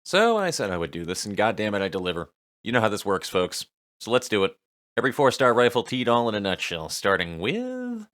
So I said I would do this, and goddammit, I deliver. You know how this works, folks. So let's do it. Every 4-star rifle T-Doll in a nutshell, starting with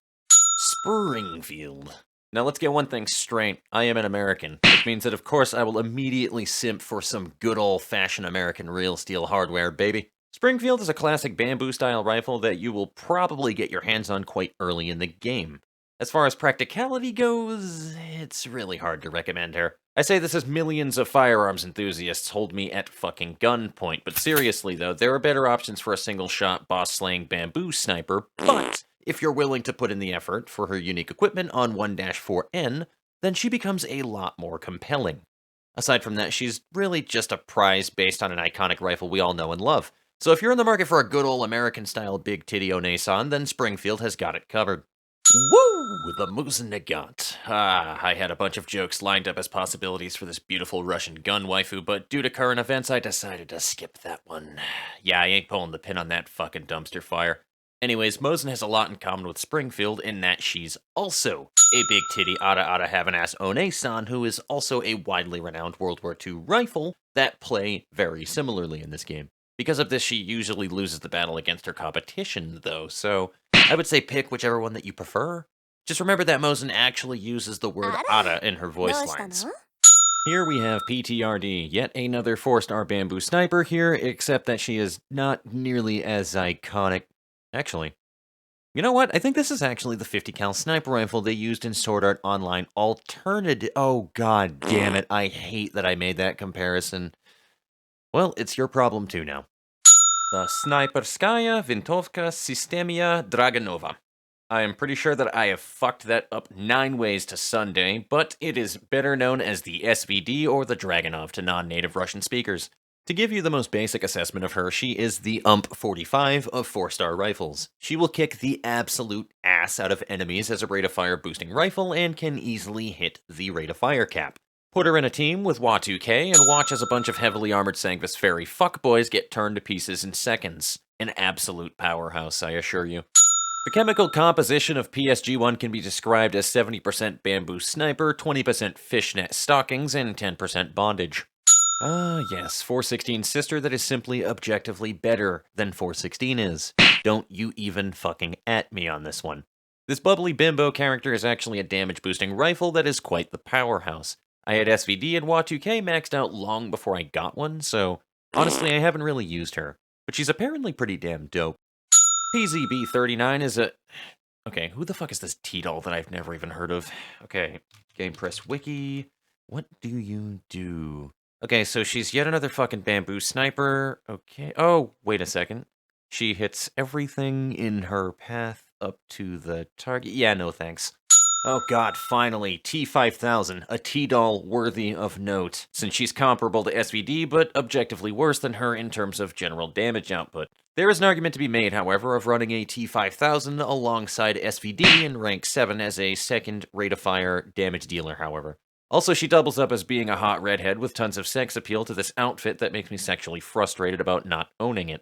Springfield. Now let's get one thing straight. I am an American, which means that of course I will immediately simp for some good old-fashioned American real steel hardware, baby. Springfield is a classic bamboo-style rifle that you will probably get your hands on quite early in the game. As far as practicality goes, it's really hard to recommend her. I say this as millions of firearms enthusiasts hold me at fucking gunpoint, but seriously though, there are better options for a single-shot boss-slaying bamboo sniper, but if you're willing to put in the effort for her unique equipment on 1-4N, then she becomes a lot more compelling. Aside from that, she's really just a prize based on an iconic rifle we all know and love. So if you're in the market for a good old American-style big titty Onasan, then Springfield has got it covered. Woo! The Muznagant. I had a bunch of jokes lined up as possibilities for this beautiful Russian gun waifu, but due to current events, I decided to skip that one. Yeah, I ain't pulling the pin on that fucking dumpster fire. Anyways, Mosin has a lot in common with Springfield in that she's also a big titty otta having ass One-san, who is also a widely renowned World War II rifle that play very similarly in this game. Because of this, she usually loses the battle against her competition, though, so I would say pick whichever one that you prefer. Just remember that Mosin actually uses the word "ada" in her voice lines. Here we have PTRD, yet another 4-star bamboo sniper here, except that she is not nearly as iconic. Actually, you know what? I think this is actually the 50 cal sniper rifle they used in Sword Art Online Alternative. Oh, god damn it. I hate that I made that comparison. Well, it's your problem too now. The Sniperskaya Vintovka Sistemia Dragonova. I am pretty sure that I have fucked that up 9 ways to Sunday, but it is better known as the SVD or the Dragonov to non-native Russian speakers. To give you the most basic assessment of her, she is the UMP-45 of 4-star rifles. She will kick the absolute ass out of enemies as a rate-of-fire boosting rifle and can easily hit the rate-of-fire cap. Put her in a team with Wa2K and watch as a bunch of heavily armored Sanctus Fairy fuckboys get turned to pieces in seconds. An absolute powerhouse, I assure you. The chemical composition of PSG-1 can be described as 70% bamboo sniper, 20% fishnet stockings, and 10% bondage. Yes, 416's sister that is simply objectively better than 416 is. Don't you even fucking at me on this one. This bubbly bimbo character is actually a damage-boosting rifle that is quite the powerhouse. I had SVD and Wa2K maxed out long before I got one, so honestly I haven't really used her. But she's apparently pretty damn dope. PZB39 is a... Okay, who the fuck is this T-Doll that I've never even heard of? Okay, Game Press Wiki. What do you do? Okay, so she's yet another fucking bamboo sniper. Okay, oh, wait a second. She hits everything in her path up to the target. Yeah, no thanks. Oh god, finally, T5000, a T-Doll worthy of note, since she's comparable to SVD, but objectively worse than her in terms of general damage output. There is an argument to be made, however, of running a T5000 alongside SVD in rank 7 as a second rate-of-fire damage dealer, however. Also, she doubles up as being a hot redhead with tons of sex appeal to this outfit that makes me sexually frustrated about not owning it.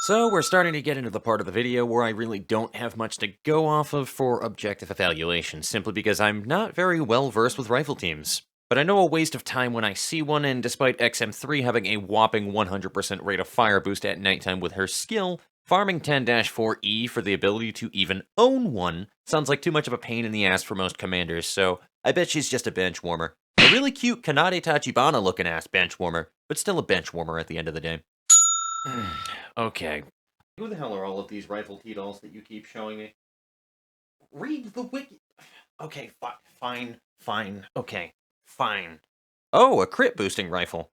So, we're starting to get into the part of the video where I really don't have much to go off of for objective evaluation, simply because I'm not very well versed with rifle teams. But I know a waste of time when I see one, and despite XM3 having a whopping 100% rate of fire boost at nighttime with her skill, farming 10-4E for the ability to even own one sounds like too much of a pain in the ass for most commanders, so I bet she's just a bench warmer. A really cute Kanade Tachibana looking ass bench warmer, but still a bench warmer at the end of the day. Okay. Who the hell are all of these rifle T-Dolls that you keep showing me? Read the wiki. Okay, fine. Okay, fine. Oh, a crit boosting rifle.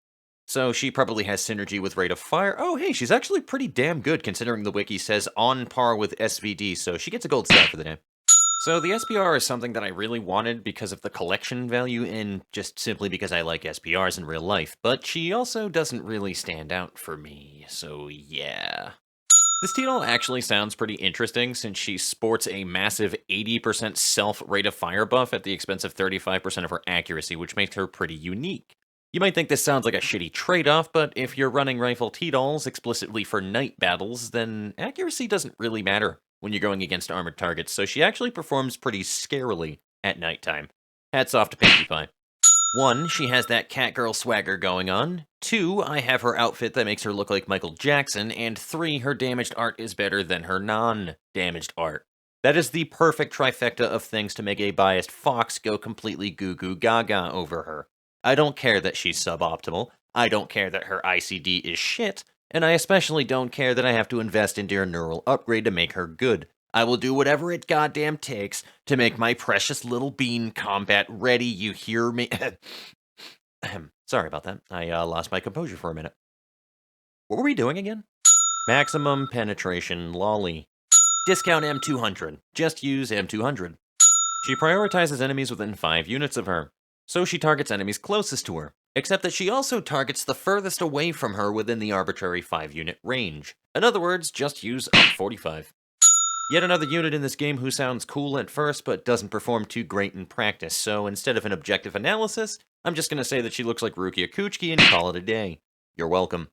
So she probably has synergy with rate of fire. Oh, hey, she's actually pretty damn good considering the wiki says on par with SVD, so she gets a gold star for the day. So the SPR is something that I really wanted because of the collection value and just simply because I like SPRs in real life, but she also doesn't really stand out for me, so yeah. This T-Doll actually sounds pretty interesting since she sports a massive 80% self-rate of fire buff at the expense of 35% of her accuracy, which makes her pretty unique. You might think this sounds like a shitty trade-off, but if you're running rifle T-Dolls explicitly for night battles, then accuracy doesn't really matter when you're going against armored targets, so she actually performs pretty scarily at nighttime. Hats off to Pinkie Pie. 1, she has that catgirl swagger going on. 2, I have her outfit that makes her look like Michael Jackson. And 3, her damaged art is better than her non-damaged art. That is the perfect trifecta of things to make a biased fox go completely goo-goo gaga over her. I don't care that she's suboptimal, I don't care that her ICD is shit, and I especially don't care that I have to invest into a neural upgrade to make her good. I will do whatever it goddamn takes to make my precious little bean combat ready, you hear me? Sorry about that, I lost my composure for a minute. What were we doing again? Maximum penetration lolly. Discount M200. Just use M200. She prioritizes enemies within 5 units of her, so she targets enemies closest to her, except that she also targets the furthest away from her within the arbitrary 5-unit range. In other words, just use up 45. Yet another unit in this game who sounds cool at first, but doesn't perform too great in practice, so instead of an objective analysis, I'm just gonna say that she looks like Rukia Kuchki and call it a day. You're welcome.